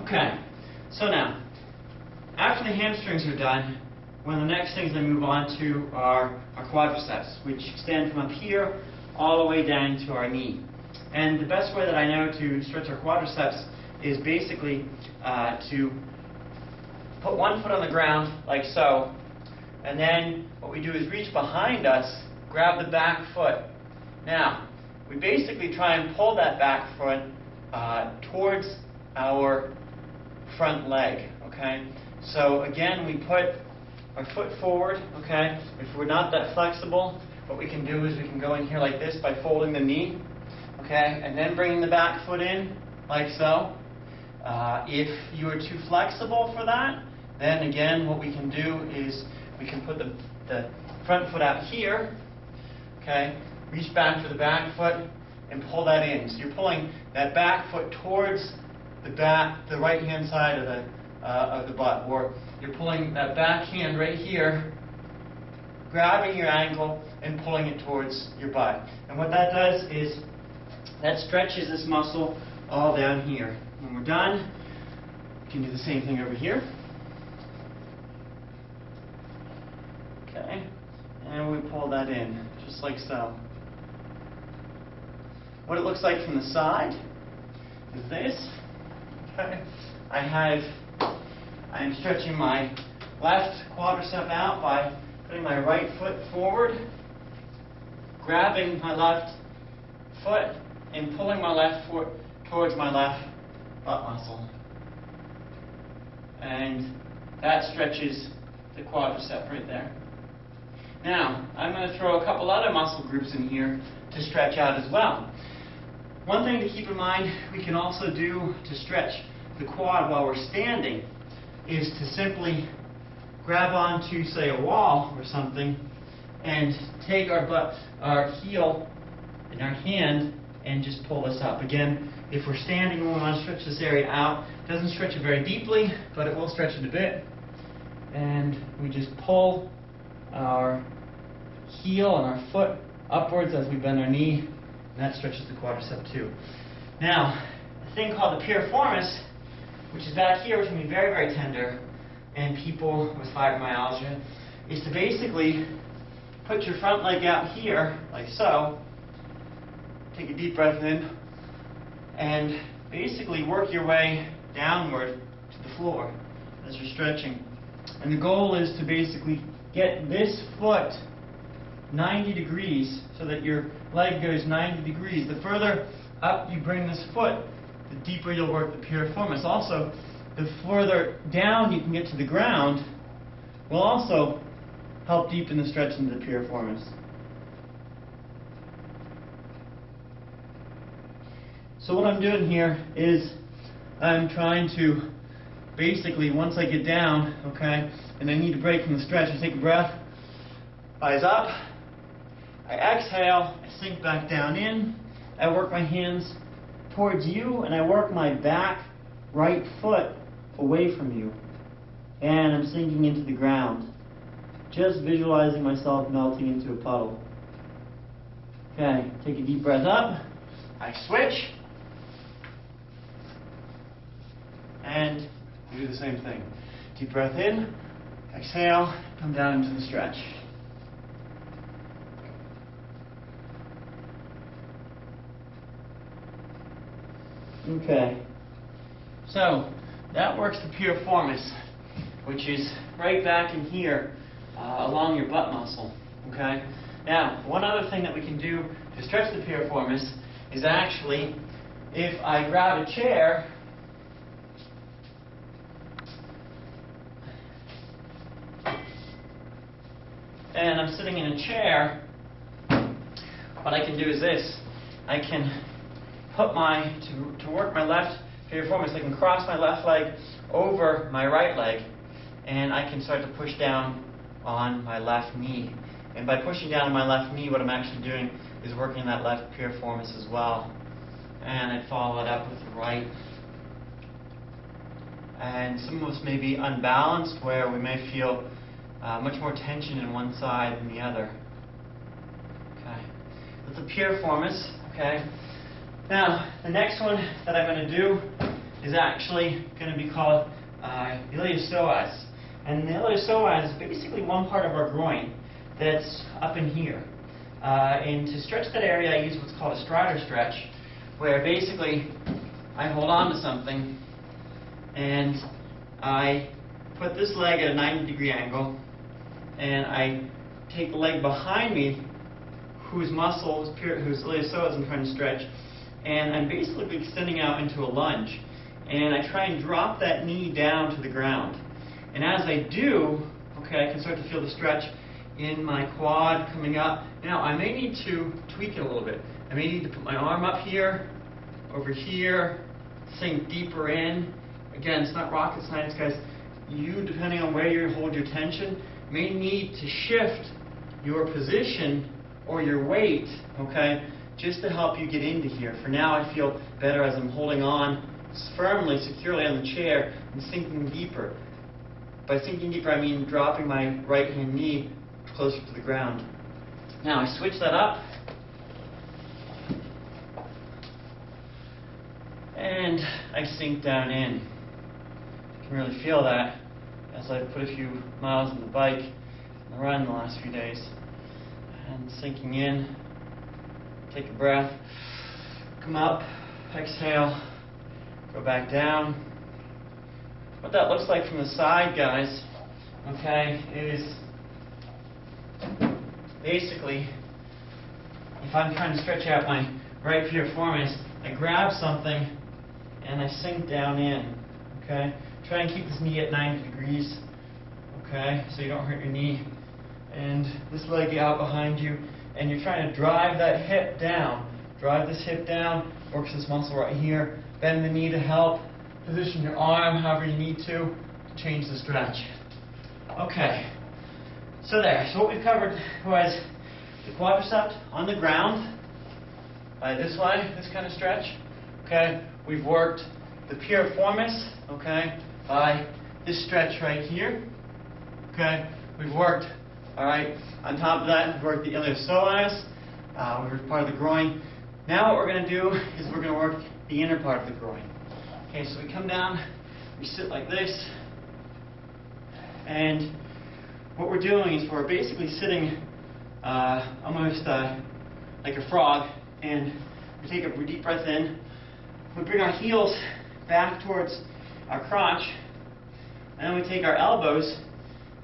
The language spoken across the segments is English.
Okay, so now, after the hamstrings are done, one of the next things I move on to are our quadriceps, which extend from up here all the way down to our knee. And the best way that I know to stretch our quadriceps is basically to put one foot on the ground like so, and then what we do is reach behind us, grab the back foot. Now, we basically try and pull that back foot towards our front leg, okay? So again, we put our foot forward, okay? If we're not that flexible, what we can do is we can go in here like this by folding the knee, okay? And then bringing the back foot in like so. If you are too flexible for that, then again, what we can do is we can put the front foot out here, okay? Reach back for the back foot and pull that in. So you're pulling that back foot towards the right-hand side of the butt, or you're pulling that back hand right here, grabbing your ankle and pulling it towards your butt. And what that does is that stretches this muscle all down here. When we're done, we can do the same thing over here. Okay, and we pull that in, just like so. What it looks like from the side is this. Okay, I'm stretching my left quadricep out by putting my right foot forward, grabbing my left foot, and pulling my left foot towards my left butt muscle. And that stretches the quadricep right there. Now, I'm going to throw a couple other muscle groups in here to stretch out as well. One thing to keep in mind we can also do to stretch the quad while we're standing is to simply grab onto, say, a wall or something and take our heel in our hand and just pull this up. Again, if we're standing and we want to stretch this area out, it doesn't stretch it very deeply, but it will stretch it a bit. And we just pull our heel and our foot upwards as we bend our knee, and that stretches the quadricep too. Now, a thing called the piriformis, which is back here, which can be very, very tender in people with fibromyalgia, is to basically put your front leg out here, like so, take a deep breath in, and basically work your way downward to the floor as you're stretching. And the goal is to basically get this foot 90 degrees so that your leg goes 90 degrees. The further up you bring this foot, the deeper you'll work the piriformis. Also, the further down you can get to the ground will also help deepen the stretch into the piriformis. So what I'm doing here is I'm trying to basically, once I get down, okay, and I need to break from the stretch, I take a breath, eyes up, I exhale, I sink back down in, I work my hands towards you, and I work my back right foot away from you. And I'm sinking into the ground, just visualizing myself melting into a puddle. Okay, take a deep breath up, I switch, and we do the same thing. Deep breath in, exhale, come down into the stretch. Okay, so that works the piriformis, which is right back in here along your butt muscle. Okay. Now, one other thing that we can do to stretch the piriformis is actually, if I grab a chair and I'm sitting in a chair, what I can do is this. I can put to work my left piriformis, I can cross my left leg over my right leg, and I can start to push down on my left knee. And by pushing down on my left knee, what I'm actually doing is working that left piriformis as well. And I follow it up with the right. And some of us may be unbalanced, where we may feel much more tension in one side than the other. Okay, that's the piriformis. Okay. Now, the next one that I'm going to do is actually going to be called iliopsoas. And the iliopsoas is basically one part of our groin that's up in here. And to stretch that area, I use what's called a strider stretch, where basically I hold on to something and I put this leg at a 90-degree angle, and I take the leg behind me, whose muscle, whose iliopsoas I'm trying to stretch, and I'm basically extending out into a lunge. And I try and drop that knee down to the ground. And as I do, okay, I can start to feel the stretch in my quad coming up. Now, I may need to tweak it a little bit. I may need to put my arm up here, over here, sink deeper in. Again, it's not rocket science, guys. You, depending on where you hold your tension, may need to shift your position or your weight, okay, just to help you get into here. For now, I feel better as I'm holding on firmly, securely on the chair and sinking deeper. By sinking deeper, I mean dropping my right-hand knee closer to the ground. Now, I switch that up, and I sink down in. You can really feel that as I put a few miles on the bike and the run the last few days. And sinking in, take a breath, come up, exhale, go back down. What that looks like from the side, guys, okay, is basically, if I'm trying to stretch out my right piriformis, I grab something and I sink down in, okay? Try and keep this knee at 90 degrees, okay, so you don't hurt your knee. And this leg out behind you, and you're trying to drive that hip down. Drive this hip down, works this muscle right here. Bend the knee to help. Position your arm however you need to change the stretch. Okay, so there. So what we've covered was the quadricep on the ground by this way, this kind of stretch. Okay, we've worked the piriformis, okay, by this stretch right here. Okay, we've worked, all right, on top of that, we've worked the iliopsoas, we worked part of the groin. Now what we're going to do is we're going to work the inner part of the groin. Okay, so we come down, we sit like this, and what we're doing is we're basically sitting almost like a frog, and we take a deep breath in, we bring our heels back towards our crotch, and then we take our elbows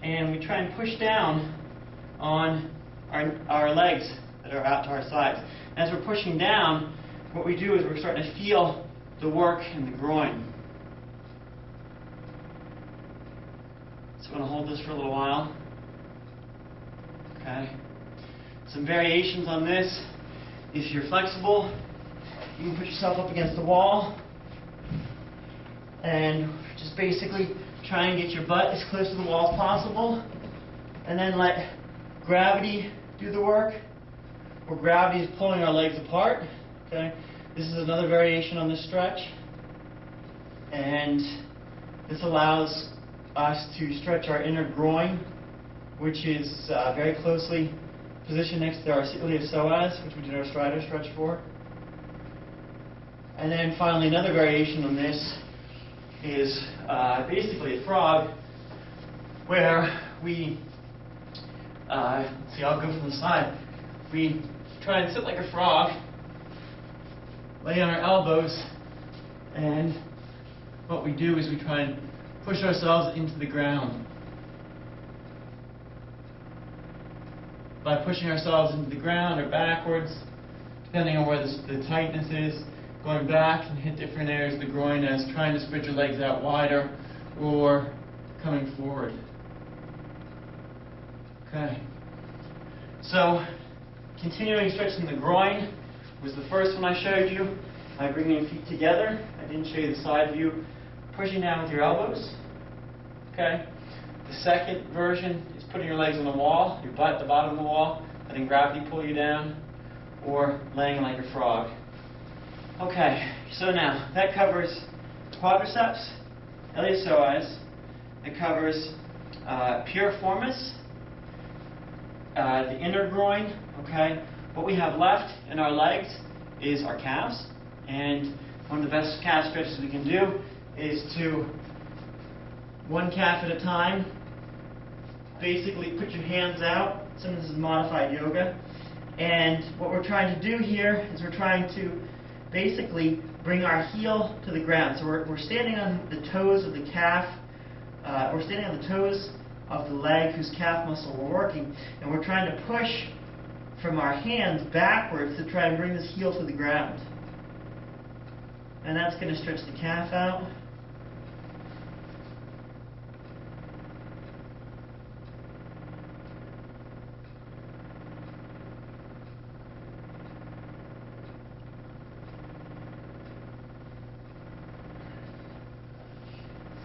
and we try and push down on our legs that are out to our sides. As we're pushing down, what we do is we're starting to feel the work in the groin. So I'm going to hold this for a little while. Okay. Some variations on this. If you're flexible, you can put yourself up against the wall and just basically try and get your butt as close to the wall as possible, and then let gravity do the work, where gravity is pulling our legs apart. Okay, this is another variation on this stretch, and this allows us to stretch our inner groin, which is very closely positioned next to our iliopsoas, which we did our strider stretch for. And then finally, another variation on this is basically a frog, where we, let's see, I'll go from the side. We try and sit like a frog, lay on our elbows, and what we do is we try and push ourselves into the ground. By pushing ourselves into the ground or backwards, depending on where the tightness is, going back and hit different areas of the groin as trying to spread your legs out wider or coming forward. Okay. So, continuing stretching the groin was the first one I showed you. By bringing your feet together. I didn't show you the side view. Pushing down with your elbows. Okay. The second version is putting your legs on the wall, your butt at the bottom of the wall, letting gravity pull you down, or laying like a frog. Okay, so now that covers quadriceps, iliopsoas. It covers piriformis, the inner groin. Okay, what we have left in our legs is our calves, and one of the best calf stretches we can do is to, one calf at a time, basically put your hands out. Some of this is modified yoga. And what we're trying to do here is we're trying to basically bring our heel to the ground. So we're standing on the toes of the calf. We're standing on the toes of the leg whose calf muscle we're working. And we're trying to push from our hands backwards to try and bring this heel to the ground. And that's going to stretch the calf out.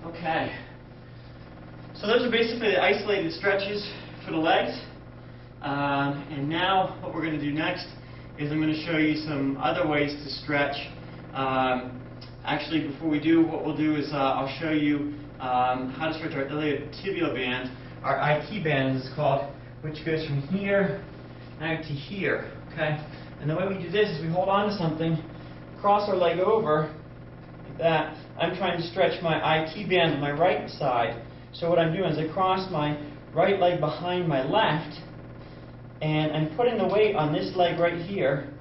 Okay, so those are basically the isolated stretches for the legs. And now what we're going to do next is I'm going to show you some other ways to stretch. Actually, before we do, what we'll do is I'll show you how to stretch our iliotibial band, our IT band as it's called, which goes from here out to here. Okay, and the way we do this is we hold on to something, cross our leg over like that. I'm trying to stretch my IT band on my right side. So what I'm doing is I cross my right leg behind my left, and I'm putting the weight on this leg right here,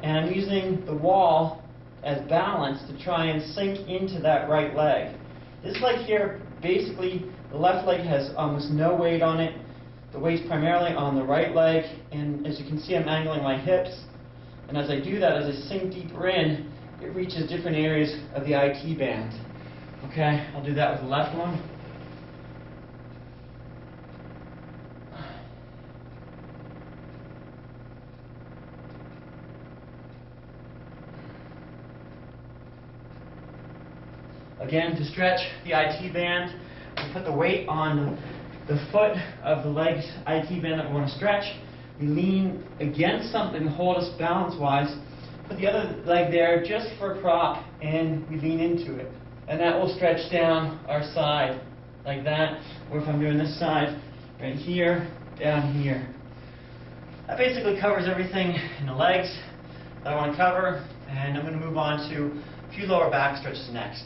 and I'm using the wall as balance to try and sink into that right leg. This leg here, basically, the left leg has almost no weight on it. The weight's primarily on the right leg, and as you can see, I'm angling my hips. And as I do that, as I sink deeper in, it reaches different areas of the IT band. Okay, I'll do that with the left one. Again, to stretch the IT band, we put the weight on the foot of the leg's IT band that we want to stretch. We lean against something to hold us balance-wise. Put the other leg there just for a prop, and we lean into it. And that will stretch down our side like that. Or if I'm doing this side, right here, down here. That basically covers everything in the legs that I want to cover. And I'm going to move on to a few lower back stretches next.